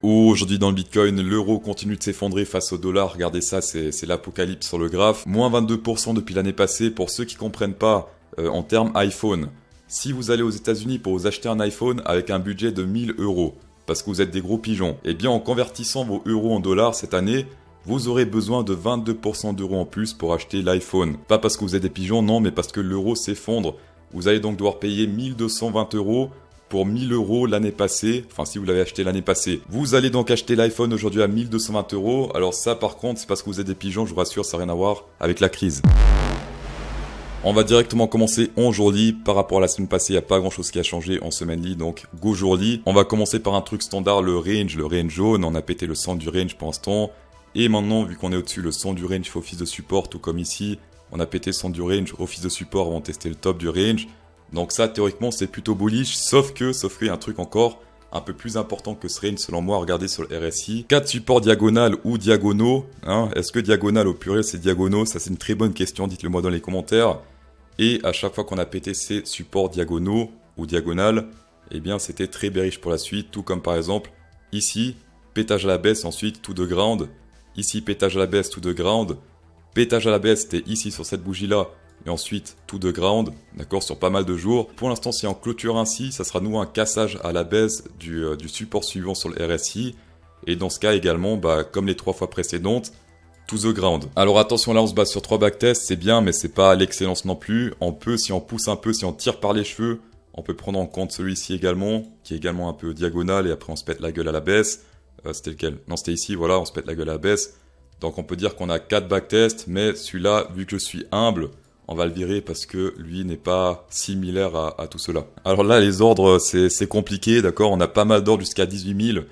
Aujourd'hui dans le Bitcoin, l'euro continue de s'effondrer face au dollar. Regardez ça, c'est l'apocalypse sur le graphe. Moins 22% depuis l'année passée. Pour ceux qui comprennent pas, en termes iPhone, si vous allez aux États-Unis pour vous acheter un iPhone avec un budget de 1000 euros, parce que vous êtes des gros pigeons, eh bien en convertissant vos euros en dollars cette année, vous aurez besoin de 22% d'euros en plus pour acheter l'iPhone. Pas parce que vous êtes des pigeons, non, mais parce que l'euro s'effondre. Vous allez donc devoir payer 1220 euros pour 1000 euros l'année passée, enfin si vous l'avez acheté l'année passée. Vous allez donc acheter l'iPhone aujourd'hui à 1220 euros. Alors ça par contre, c'est parce que vous êtes des pigeons, je vous rassure, ça n'a rien à voir avec la crise. On va directement commencer en jour-lit. Par rapport à la semaine passée, il n'y a pas grand-chose qui a changé en semaine-lit, donc go jour-lit. On va commencer par un truc standard, le range jaune. On a pété le 100 du range pour l'instant. Et maintenant, vu qu'on est au-dessus, le 100 du range fait office de support, tout comme ici. On a pété 100 du range, office de support avant de tester le top du range. Donc ça, théoriquement, c'est plutôt bullish, sauf qu'il y a un truc encore un peu plus important que ce range, selon moi. Regardez sur le RSI. 4 supports diagonales ou diagonaux. Est-ce que diagonal au pluriel, c'est diagonaux? Ça, c'est une très bonne question. Dites-le moi dans les commentaires. Et à chaque fois qu'on a pété ces supports diagonaux ou diagonales, eh bien, c'était très bearish pour la suite. Tout comme par exemple, ici, pétage à la baisse, ensuite, tout de ground. Ici, pétage à la baisse, tout de ground. Pétage à la baisse, c'était ici sur cette bougie-là. Et ensuite, tout de ground, d'accord, sur pas mal de jours. Pour l'instant, si on clôture ainsi, ça sera nouveau un cassage à la baisse du support suivant sur le RSI. Et dans ce cas également, comme les 3 fois précédentes, to the ground. Alors attention, là on se base sur 3 backtests, c'est bien, mais c'est pas l'excellence non plus. On peut, si on pousse un peu, si on tire par les cheveux, on peut prendre en compte celui-ci également, qui est également un peu diagonal, et après on se pète la gueule à la baisse. C'était lequel? Non, c'était ici, voilà, on se pète la gueule à la baisse. Donc on peut dire qu'on a 4 backtests, mais celui-là, vu que je suis humble, on va le virer parce que lui n'est pas similaire à tout cela. Alors là, les ordres, c'est compliqué, d'accord? On a pas mal d'ordres jusqu'à 18 000,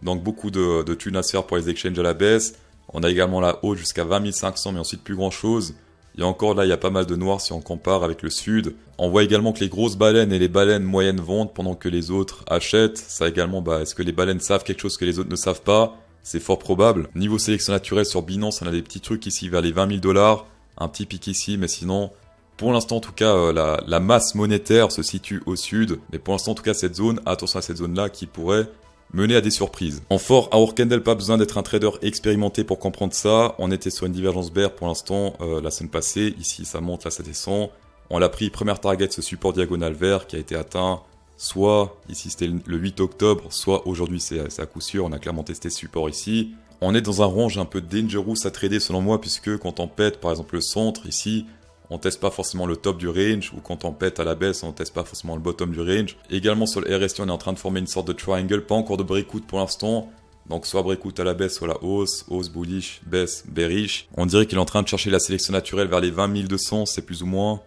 donc beaucoup de thunes à se faire pour les exchanges à la baisse. On a également la haute jusqu'à 20 500, mais ensuite plus grand chose. Et encore là, il y a pas mal de noirs si on compare avec le sud. On voit également que les grosses baleines et les baleines moyennes vendent pendant que les autres achètent. Ça également, est-ce que les baleines savent quelque chose que les autres ne savent pas? C'est fort probable. Niveau sélection naturelle sur Binance, on a des petits trucs ici vers les 20 000 $. Un petit pic ici, mais sinon, pour l'instant en tout cas, la masse monétaire se situe au sud. Mais pour l'instant en tout cas, cette zone, attention à cette zone-là qui pourrait mener à des surprises. En fort, Our Candle, pas besoin d'être un trader expérimenté pour comprendre ça. On était sur une divergence bear pour l'instant la semaine passée. Ici, ça monte, là, ça descend. On l'a pris, première target, ce support diagonal vert qui a été atteint. Soit, ici, c'était le 8 octobre, soit aujourd'hui, c'est à coup sûr. On a clairement testé ce support ici. On est dans un range un peu dangerous à trader selon moi, puisque quand on pète, par exemple, le centre, ici, on teste pas forcément le top du range, ou quand on pète à la baisse, on teste pas forcément le bottom du range. Également sur le RSI, on est en train de former une sorte de triangle, pas encore de breakout pour l'instant. Donc soit breakout à la baisse, soit la hausse, hausse bullish, baisse bearish. On dirait qu'il est en train de chercher la sélection naturelle vers les 20 200, c'est plus ou moins.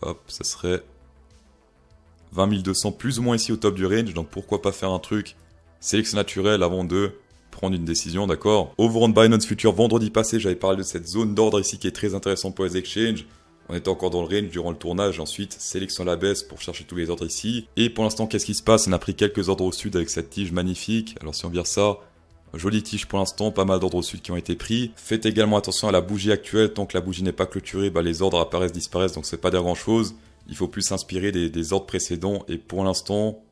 Hop, ça serait 20 200 plus ou moins ici au top du range, donc pourquoi pas faire un truc sélection naturelle avant de prendre une décision, d'accord. Over on Binance Future, vendredi passé, j'avais parlé de cette zone d'ordre ici qui est très intéressante pour les exchanges. On était encore dans le range durant le tournage, ensuite sélection à la baisse pour chercher tous les ordres ici. Et pour l'instant, qu'est-ce qui se passe? On a pris quelques ordres au sud avec cette tige magnifique. Alors si on vire ça, jolie tige pour l'instant, pas mal d'ordres au sud qui ont été pris. Faites également attention à la bougie actuelle, tant que la bougie n'est pas clôturée, les ordres apparaissent, disparaissent, donc c'est pas dire grand chose. Il faut plus s'inspirer des ordres précédents, et pour l'instant,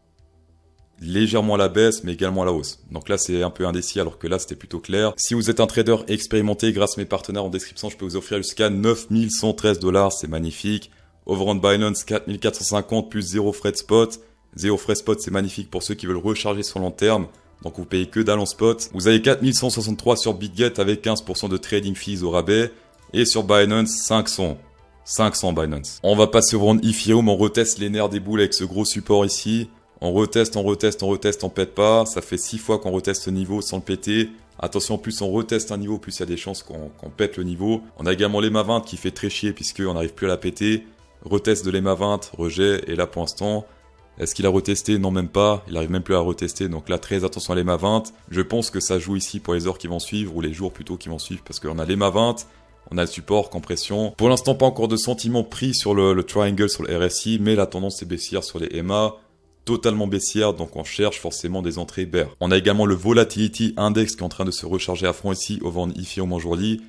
légèrement à la baisse, mais également à la hausse. Donc là, c'est un peu indécis, alors que là, c'était plutôt clair. Si vous êtes un trader expérimenté, grâce à mes partenaires en description, je peux vous offrir jusqu'à 9113 $, c'est magnifique. Over on Binance, 4450 plus 0 frais de spot. 0 frais de spot, c'est magnifique pour ceux qui veulent recharger sur long terme. Donc vous payez que dalle en spot. Vous avez 4163 sur BitGet avec 15% de trading fees au rabais. Et sur Binance, 500 Binance. On va passer au round Ethereum, on reteste les nerfs des boules avec ce gros support ici. On reteste, on pète pas. Ça fait 6 fois qu'on reteste ce niveau sans le péter. Attention, plus on reteste un niveau, plus il y a des chances qu'on pète le niveau. On a également l'EMA 20 qui fait très chier puisqu'on n'arrive plus à la péter. Retest de l'EMA 20, rejet. Et là pour l'instant, est-ce qu'il a retesté? Non, même pas. Il arrive même plus à retester. Donc là, très attention à l'EMA 20. Je pense que ça joue ici pour les heures qui vont suivre, ou les jours plutôt qui vont suivre, parce qu'on a l'EMA 20. On a le support, compression. Pour l'instant, pas encore de sentiment pris sur le triangle, sur le RSI, mais la tendance est baissière sur les EMA. Totalement baissière, donc on cherche forcément des entrées bear. On a également le Volatility Index qui est en train de se recharger à fond ici, au vent Ethereum aujourd'hui.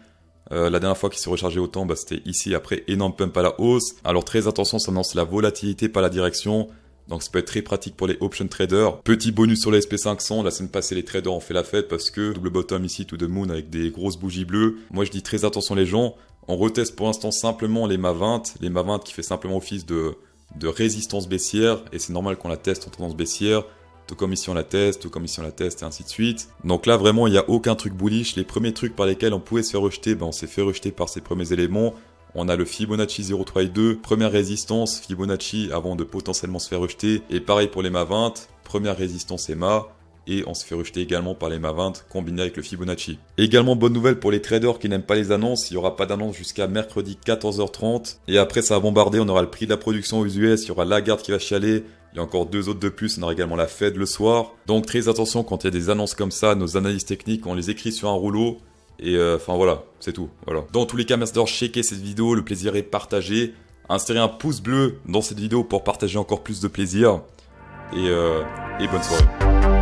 La dernière fois qu'il s'est rechargé autant, c'était ici, après énorme pump à la hausse. Alors très attention, ça annonce la volatilité, pas la direction. Donc ça peut être très pratique pour les option traders. Petit bonus sur les SP500, la semaine passée les traders ont fait la fête parce que double bottom ici to the moon avec des grosses bougies bleues. Moi je dis très attention les gens, on reteste pour l'instant simplement les MA20, les MA20 qui fait simplement office de résistance baissière et c'est normal qu'on la teste en tendance baissière. Tout comme ici on la teste, tout comme ici on la teste et ainsi de suite. Donc là vraiment il n'y a aucun truc bullish. Les premiers trucs par lesquels on pouvait se faire rejeter, on s'est fait rejeter par ces premiers éléments. On a le Fibonacci 0,3 et 2, première résistance Fibonacci avant de potentiellement se faire rejeter. Et pareil pour les MA20, première résistance EMA. Et on se fait rejeter également par les MA20 combiné avec le Fibonacci. Également bonne nouvelle pour les traders qui n'aiment pas les annonces, il n'y aura pas d'annonce jusqu'à mercredi 14h30. Et après ça va bombarder, on aura le prix de la production aux US, il y aura Lagarde qui va chialer. Il y a encore 2 autres de plus, on aura également la Fed le soir. Donc très attention quand il y a des annonces comme ça, nos analyses techniques, on les écrit sur un rouleau. Et enfin voilà, c'est tout. Voilà. Dans tous les cas, merci d'avoir checké cette vidéo, le plaisir est partagé. Insérez un pouce bleu dans cette vidéo pour partager encore plus de plaisir. Et bonne soirée.